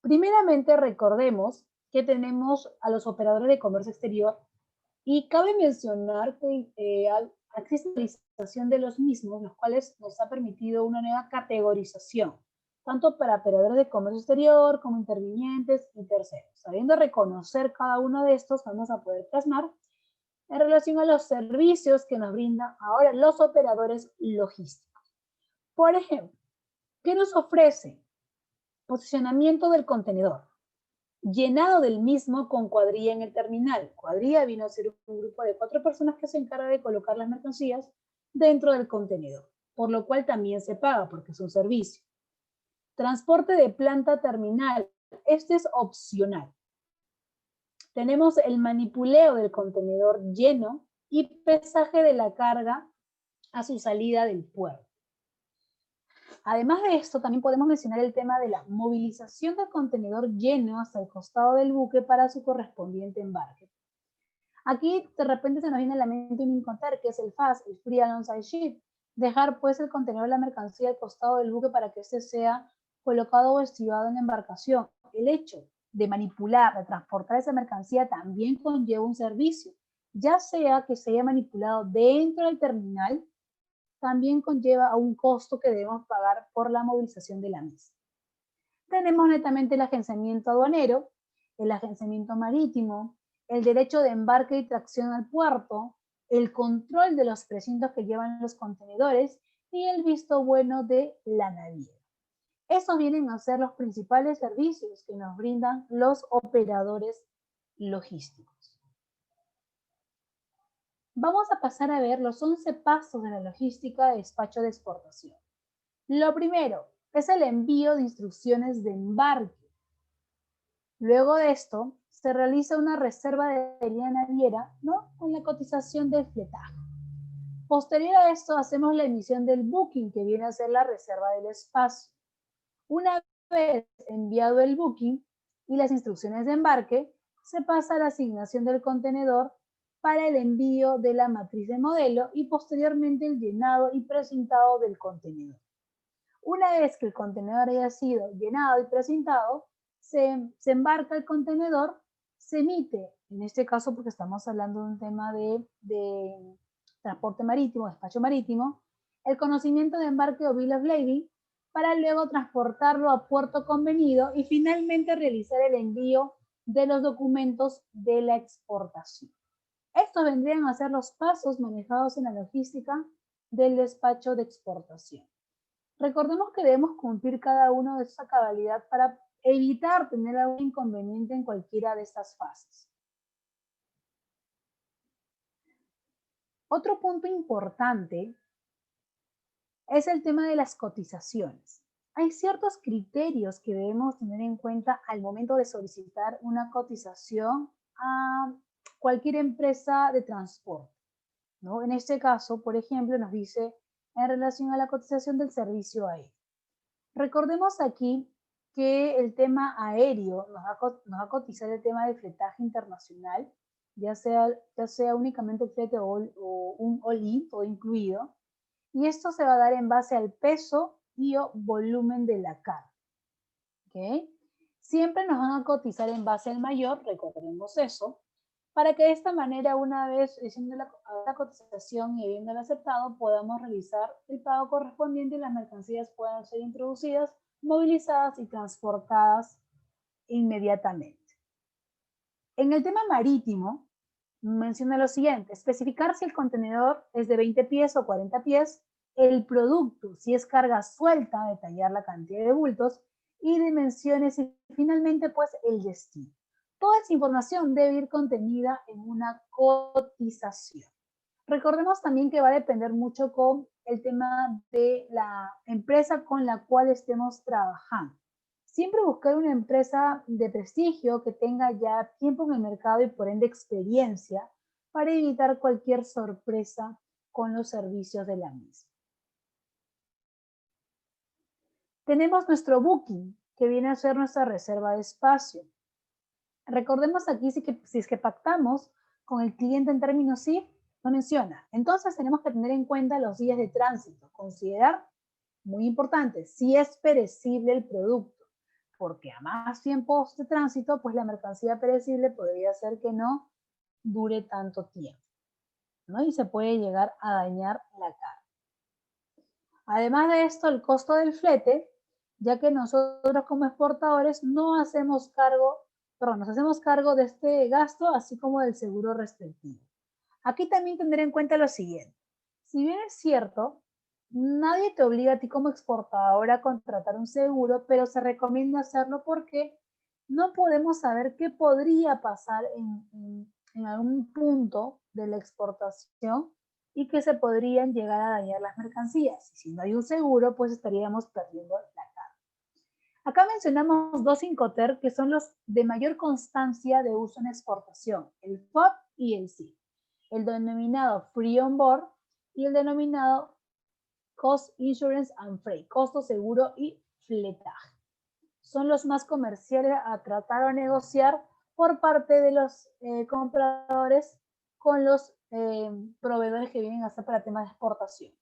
Primeramente, recordemos que tenemos a los operadores de comercio exterior y cabe mencionar que existe la utilización de los mismos, los cuales nos ha permitido una nueva categorización, tanto para operadores de comercio exterior como intervinientes y terceros. Sabiendo reconocer cada uno de estos, vamos a poder plasmar en relación a los servicios que nos brindan ahora los operadores logísticos. Por ejemplo, ¿qué nos ofrece? Posicionamiento del contenedor, llenado del mismo con cuadrilla en el terminal. Cuadrilla vino a ser un grupo de 4 personas que se encarga de colocar las mercancías dentro del contenedor, por lo cual también se paga porque es un servicio. Transporte de planta a terminal. Este es opcional. Tenemos el manipuleo del contenedor lleno y pesaje de la carga a su salida del puerto. Además de esto, también podemos mencionar el tema de la movilización del contenedor lleno hasta el costado del buque para su correspondiente embarque. Aquí de repente se nos viene a la mente un incontar, que es el FAS, el Free Alongside Ship. Dejar pues el contenedor de la mercancía al costado del buque para que éste sea colocado o estivado en la embarcación. El hecho de manipular, de transportar esa mercancía también conlleva un servicio, ya sea que se haya manipulado dentro del terminal, también conlleva a un costo que debemos pagar por la movilización de la misma. Tenemos netamente el agenciamiento aduanero, el agenciamiento marítimo, el derecho de embarque y tracción al puerto, el control de los precintos que llevan los contenedores y el visto bueno de la naviera. Esos vienen a ser los principales servicios que nos brindan los operadores logísticos. Vamos a pasar a ver los 11 pasos de la logística de despacho de exportación. Lo primero es el envío de instrucciones de embarque. Luego de esto, se realiza una reserva de línea naviera, ¿no?, con la cotización del fletaje. Posterior a esto, hacemos la emisión del booking, que viene a ser la reserva del espacio. Una vez enviado el booking y las instrucciones de embarque, se pasa a la asignación del contenedor para el envío de la matriz de modelo y posteriormente el llenado y precintado del contenedor. Una vez que el contenedor haya sido llenado y precintado, se embarca el contenedor, se emite, en este caso porque estamos hablando de un tema de transporte marítimo, despacho marítimo, el conocimiento de embarque o bill of lading para luego transportarlo a puerto convenido y finalmente realizar el envío de los documentos de la exportación. Estos vendrían a ser los pasos manejados en la logística del despacho de exportación. Recordemos que debemos cumplir cada uno de esa cabalidad para evitar tener algún inconveniente en cualquiera de estas fases. Otro punto importante es el tema de las cotizaciones. Hay ciertos criterios que debemos tener en cuenta al momento de solicitar una cotización a cualquier empresa de transporte, ¿no? En este caso, por ejemplo, nos dice en relación a la cotización del servicio aéreo. Recordemos aquí que el tema aéreo nos va a cotizar el tema de fletaje internacional, ya sea únicamente el flete o un all-in, todo incluido, y esto se va a dar en base al peso y o volumen de la carga. ¿Okay? Siempre nos van a cotizar en base al mayor, recordemos eso, para que de esta manera, una vez haciendo la cotización y habiéndola aceptado, podamos realizar el pago correspondiente y las mercancías puedan ser introducidas, movilizadas y transportadas inmediatamente. En el tema marítimo, menciona lo siguiente: especificar si el contenedor es de 20 pies o 40 pies, el producto, si es carga suelta, detallar la cantidad de bultos y dimensiones y finalmente pues el destino. Toda esa información debe ir contenida en una cotización. Recordemos también que va a depender mucho con el tema de la empresa con la cual estemos trabajando. Siempre buscar una empresa de prestigio que tenga ya tiempo en el mercado y por ende experiencia para evitar cualquier sorpresa con los servicios de la misma. Tenemos nuestro booking, que viene a ser nuestra reserva de espacio. Recordemos aquí si es que pactamos con el cliente en términos SIF, no menciona. Entonces tenemos que tener en cuenta los días de tránsito, considerar, muy importante, si es perecible el producto, porque a más tiempos de tránsito, pues la mercancía perecible podría ser que no dure tanto tiempo, ¿no? Y se puede llegar a dañar la carga. Además de esto, el costo del flete, ya que nosotros como exportadores nos hacemos cargo de este gasto, así como del seguro respectivo. Aquí también tener en cuenta lo siguiente. Si bien es cierto, nadie te obliga a ti como exportador a contratar un seguro, pero se recomienda hacerlo porque no podemos saber qué podría pasar en algún punto de la exportación y que se podrían llegar a dañar las mercancías. Y si no hay un seguro, pues estaríamos perdiendo la carga. Acá mencionamos dos Incoterm que son los de mayor constancia de uso en exportación, el FOB y el SIF. El denominado Free On Board y el denominado Cost Insurance and Freight, costo seguro y fletaje. Son los más comerciales a tratar o negociar por parte de los compradores con los proveedores que vienen a hacer para temas de exportación.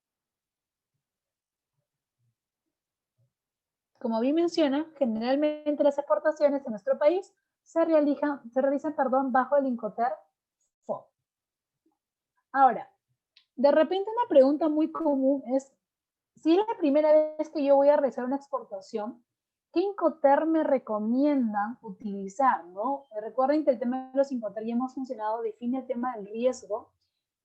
Como bien menciona, generalmente las exportaciones en nuestro país se realizan bajo el Incoterm FOB. Ahora, de repente una pregunta muy común es, si es la primera vez que yo voy a realizar una exportación, ¿qué Incoterm me recomiendan utilizar? ¿No? Recuerden que el tema de los Incoterm ya hemos mencionado, define el tema del riesgo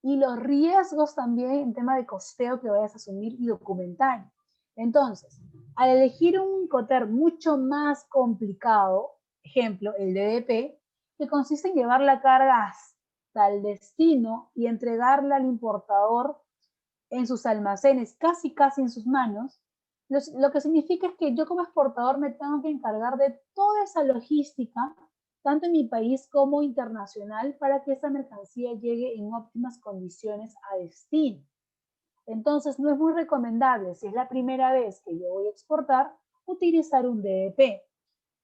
y los riesgos también en tema de costeo que vayas a asumir y documentar. Entonces, al elegir un Incoterm mucho más complicado, ejemplo, el DDP, que consiste en llevar la carga hasta el destino y entregarla al importador en sus almacenes, casi en sus manos, lo que significa es que yo como exportador me tengo que encargar de toda esa logística, tanto en mi país como internacional, para que esa mercancía llegue en óptimas condiciones a destino. Entonces, no es muy recomendable, si es la primera vez que yo voy a exportar, utilizar un DDP.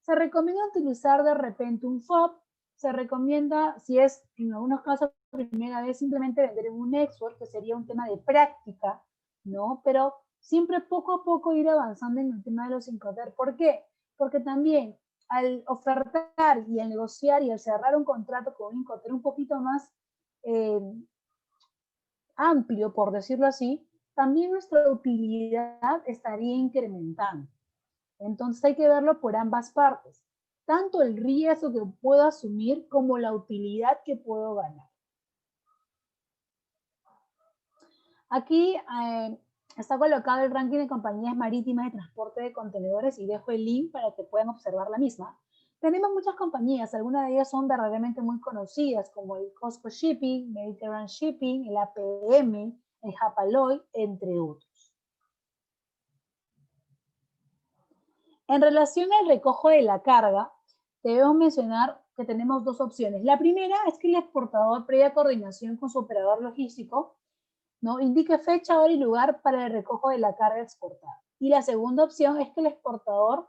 Se recomienda utilizar de repente un FOB, se recomienda, si es en algunos casos primera vez, simplemente vender en un export, que sería un tema de práctica, ¿no? Pero siempre poco a poco ir avanzando en el tema de los Incoterm. ¿Por qué? Porque también al ofertar y al negociar y al cerrar un contrato con un Incoterm un poquito más amplio, por decirlo así, también nuestra utilidad estaría incrementando. Entonces hay que verlo por ambas partes, tanto el riesgo que puedo asumir como la utilidad que puedo ganar. Aquí está colocado el ranking de compañías marítimas de transporte de contenedores y dejo el link para que puedan observar la misma. Tenemos muchas compañías, algunas de ellas son verdaderamente muy conocidas, como el COSCO Shipping, Mediterranean Shipping, el APM, el Hapag-Lloyd, entre otros. En relación al recojo de la carga, debemos mencionar que tenemos dos opciones. La primera es que el exportador, previa coordinación con su operador logístico, ¿no?, indique fecha, hora y lugar para el recojo de la carga exportada. Y la segunda opción es que el exportador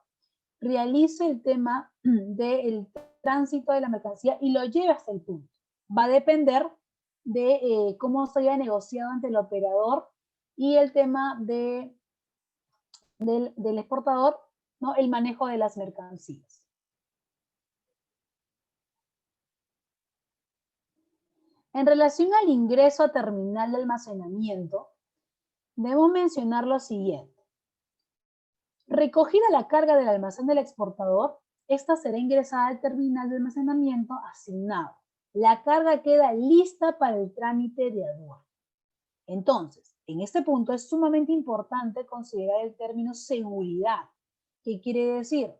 realice el tema del tránsito de la mercancía y lo lleve hasta el punto. Va a depender de cómo se haya negociado ante el operador y el tema del exportador, ¿no?, el manejo de las mercancías. En relación al ingreso a terminal de almacenamiento, debemos mencionar lo siguiente. Recogida la carga del almacén del exportador, esta será ingresada al terminal de almacenamiento asignado. La carga queda lista para el trámite de aduana. Entonces, en este punto es sumamente importante considerar el término seguridad. ¿Qué quiere decir?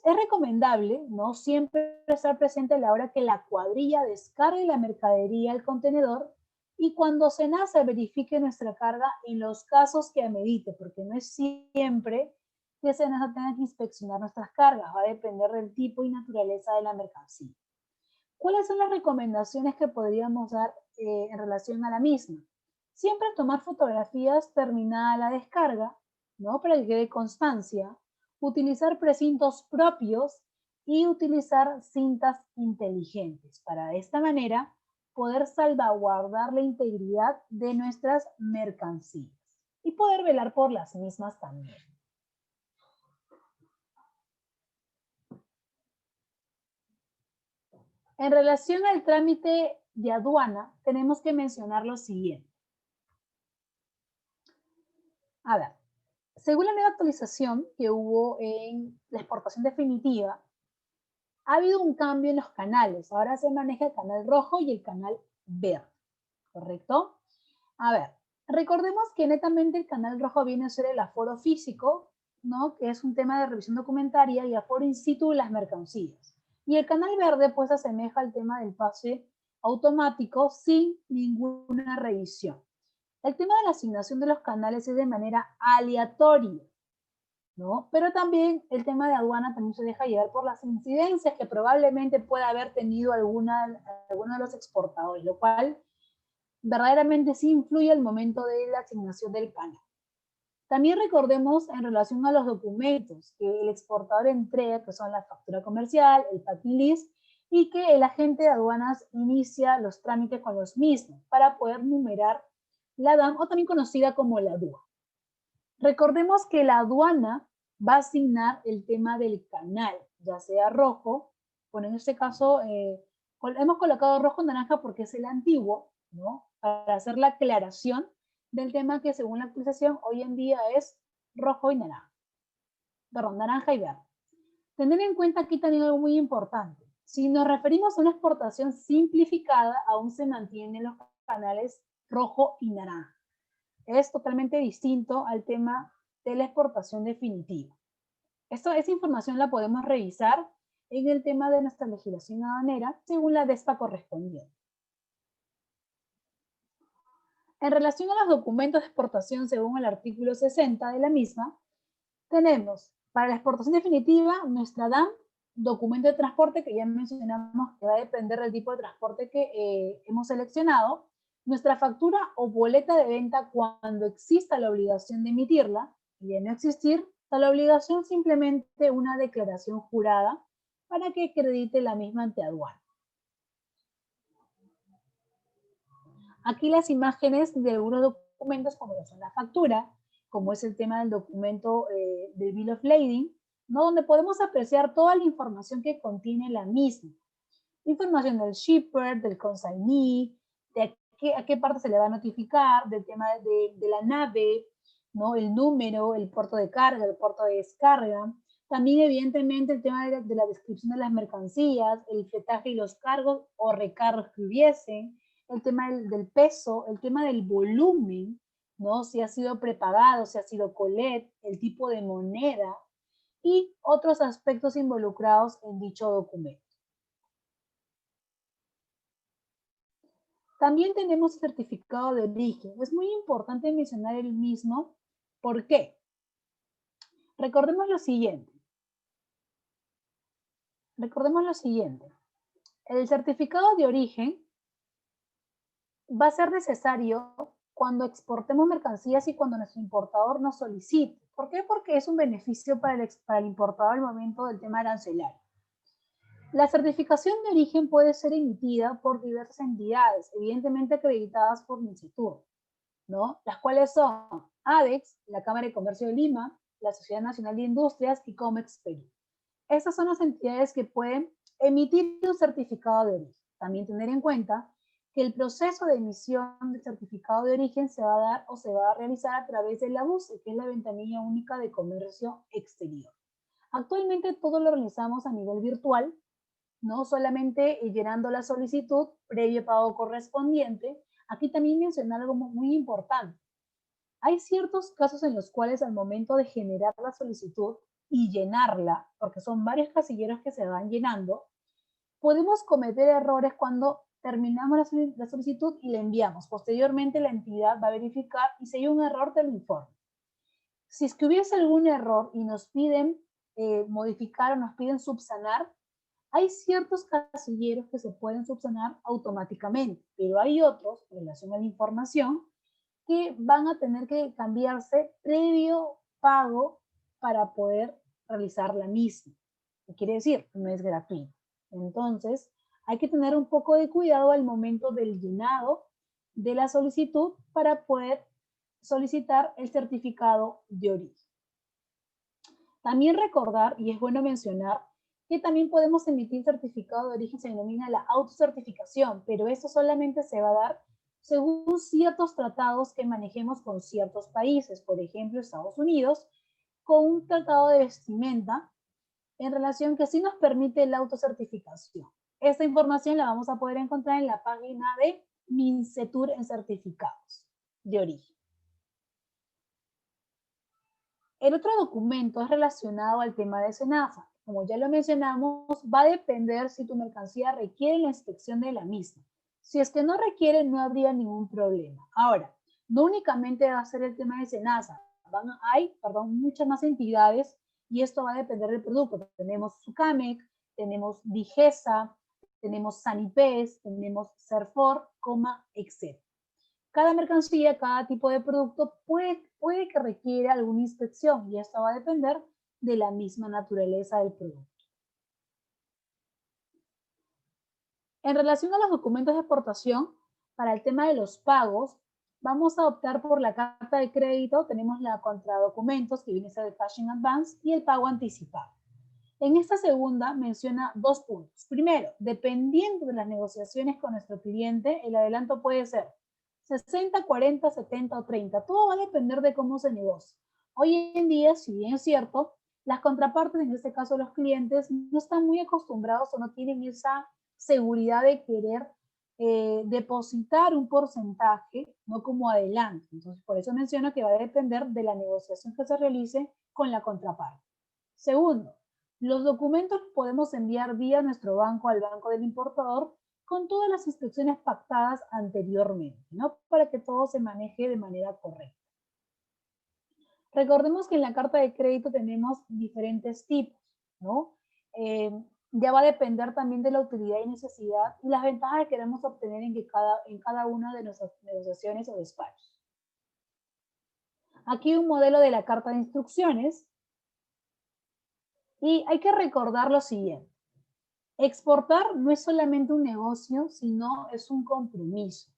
Es recomendable, ¿no?, siempre estar presente a la hora que la cuadrilla descargue la mercadería al contenedor y cuando SENASA verifique nuestra carga en los casos que amerite, porque no es siempre que SENASA tenga que inspeccionar nuestras cargas, va a depender del tipo y naturaleza de la mercancía. ¿Cuáles son las recomendaciones que podríamos dar en relación a la misma? Siempre tomar fotografías terminada la descarga, ¿no?, para que quede constancia. utilizar precintos propios y utilizar cintas inteligentes. Para de esta manera poder salvaguardar la integridad de nuestras mercancías y poder velar por las mismas también. En relación al trámite de aduana, tenemos que mencionar lo siguiente. A ver, según la nueva actualización que hubo en la exportación definitiva, ha habido un cambio en los canales. Ahora se maneja el canal rojo y el canal verde, ¿correcto? A ver, recordemos que netamente el canal rojo viene a ser el aforo físico, ¿no? Que es un tema de revisión documentaria y aforo in situ de las mercancías. Y el canal verde pues asemeja al tema del pase automático sin ninguna revisión. El tema de la asignación de los canales es de manera aleatoria, ¿no? Pero también el tema de aduana también se deja llevar por las incidencias que probablemente pueda haber tenido alguno de los exportadores, lo cual verdaderamente sí influye al momento de la asignación del canal. También recordemos en relación a los documentos que el exportador entrega, que son la factura comercial, el packing list, y que el agente de aduanas inicia los trámites con los mismos para poder numerar la DAM, o también conocida como la DUA. Recordemos que la aduana va a asignar el tema del canal, ya sea rojo, bueno, en este caso hemos colocado rojo o naranja porque es el antiguo, ¿no? Para hacer la aclaración del tema que según la actualización hoy en día es rojo y naranja. Perdón, naranja y verde. Tener en cuenta aquí también algo muy importante. Si nos referimos a una exportación simplificada, aún se mantienen los canales rojo y naranja. Es totalmente distinto al tema de la exportación definitiva. Esa información la podemos revisar en el tema de nuestra legislación aduanera según la DESPA correspondiente. En relación a los documentos de exportación según el artículo 60 de la misma, tenemos para la exportación definitiva nuestra DAM, documento de transporte que ya mencionamos que va a depender del tipo de transporte que hemos seleccionado, nuestra factura o boleta de venta cuando exista la obligación de emitirla, y de no existir la obligación, simplemente una declaración jurada para que acredite la misma ante aduana. Aquí las imágenes de algunos documentos como son la factura, como es el tema del documento del Bill of Lading, ¿no? Donde podemos apreciar toda la información que contiene la misma. Información del shipper, del consignee, de a qué parte se le va a notificar, del tema de la nave, ¿no? El número, el puerto de carga, el puerto de descarga. También, evidentemente, el tema de la descripción de las mercancías, el fletaje y los cargos o recargos que hubiesen, el tema del peso, el tema del volumen, ¿no? Si ha sido prepagado, si ha sido colet, el tipo de moneda y otros aspectos involucrados en dicho documento. También tenemos certificado de origen. Es muy importante mencionar el mismo. ¿Por qué? Recordemos lo siguiente. El certificado de origen va a ser necesario cuando exportemos mercancías y cuando nuestro importador nos solicite. ¿Por qué? Porque es un beneficio para el importador al momento del tema arancelario. La certificación de origen puede ser emitida por diversas entidades, evidentemente acreditadas por MINCETUR, ¿no? Las cuales son ADEX, la Cámara de Comercio de Lima, la Sociedad Nacional de Industrias y COMEX Perú. Estas son las entidades que pueden emitir un certificado de origen. También tener en cuenta que el proceso de emisión del certificado de origen se va a dar o se va a realizar a través de la VUCE, que es la Ventanilla Única de Comercio Exterior. Actualmente todo lo realizamos a nivel virtual, no solamente llenando la solicitud previo pago correspondiente. Aquí también mencionar algo muy importante. Hay ciertos casos en los cuales al momento de generar la solicitud y llenarla, porque son varios casilleros que se van llenando, podemos cometer errores cuando terminamos la solicitud y la enviamos. Posteriormente la entidad va a verificar y si hay un error te lo informa. Si es que hubiese algún error y nos piden modificar o nos piden subsanar, hay ciertos casilleros que se pueden subsanar automáticamente, pero hay otros, en relación a la información, que van a tener que cambiarse previo pago para poder realizar la misma. ¿Qué quiere decir? No es gratuito. Entonces, hay que tener un poco de cuidado al momento del llenado de la solicitud para poder solicitar el certificado de origen. También recordar, y es bueno mencionar, que también podemos emitir certificado de origen, se denomina la autocertificación, pero esto solamente se va a dar según ciertos tratados que manejemos con ciertos países, por ejemplo, Estados Unidos, con un tratado de vestimenta en relación que sí nos permite la autocertificación. Esta información la vamos a poder encontrar en la página de MINCETUR en certificados de origen. El otro documento es relacionado al tema de SENASA. Como ya lo mencionamos, va a depender si tu mercancía requiere la inspección de la misma. Si es que no requiere, no habría ningún problema. Ahora, no únicamente va a ser el tema de SENASA. Hay muchas más entidades y esto va a depender del producto. Tenemos SUCAMEC, tenemos DIGESA, tenemos SANIPES, tenemos CERFOR, etc. Cada mercancía, cada tipo de producto puede que requiera alguna inspección y esto va a depender de la misma naturaleza del producto. En relación a los documentos de exportación, para el tema de los pagos, vamos a optar por la carta de crédito, tenemos la contradocumentos que viene a ser el cash in advance y el pago anticipado. En esta segunda menciona dos puntos. Primero, dependiendo de las negociaciones con nuestro cliente, el adelanto puede ser 60, 40, 70 o 30. Todo va a depender de cómo se negocia. Hoy en día, si bien es cierto, las contrapartes, en este caso los clientes, no están muy acostumbrados o no tienen esa seguridad de querer depositar un porcentaje, no como adelanto. Entonces, por eso menciono que va a depender de la negociación que se realice con la contraparte. Segundo, los documentos los podemos enviar vía nuestro banco al banco del importador con todas las instrucciones pactadas anteriormente, ¿no? Para que todo se maneje de manera correcta. Recordemos que en la carta de crédito tenemos diferentes tipos, ¿no? Ya va a depender también de la utilidad y necesidad y las ventajas que queremos obtener en cada una de nuestras negociaciones o despachos. Aquí un modelo de la carta de instrucciones y hay que recordar lo siguiente. Exportar no es solamente un negocio, sino es un compromiso.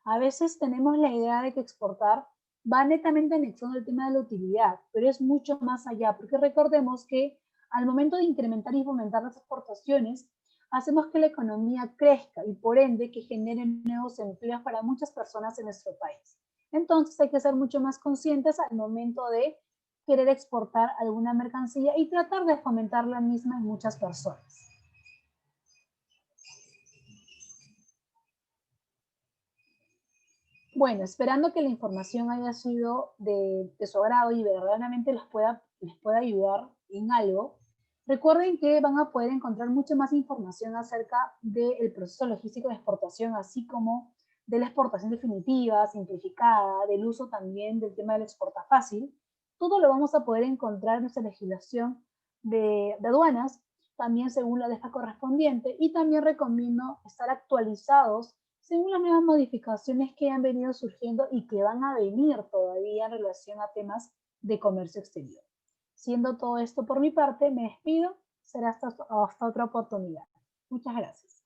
A veces tenemos la idea de que exportar va netamente anexando el tema de la utilidad, pero es mucho más allá, porque recordemos que al momento de incrementar y fomentar las exportaciones, hacemos que la economía crezca y por ende que generen nuevos empleos para muchas personas en nuestro país. Entonces hay que ser mucho más conscientes al momento de querer exportar alguna mercancía y tratar de fomentar la misma en muchas personas. Bueno, esperando que la información haya sido de su agrado y verdaderamente les pueda ayudar en algo, recuerden que van a poder encontrar mucha más información acerca del proceso logístico de exportación, así como de la exportación definitiva, simplificada, del uso también del tema del exporta fácil. Todo lo vamos a poder encontrar en nuestra legislación de aduanas, también según la DEFA correspondiente, y también recomiendo estar actualizados según las nuevas modificaciones que han venido surgiendo y que van a venir todavía en relación a temas de comercio exterior. Siendo todo esto por mi parte, me despido. Será hasta otra oportunidad. Muchas gracias.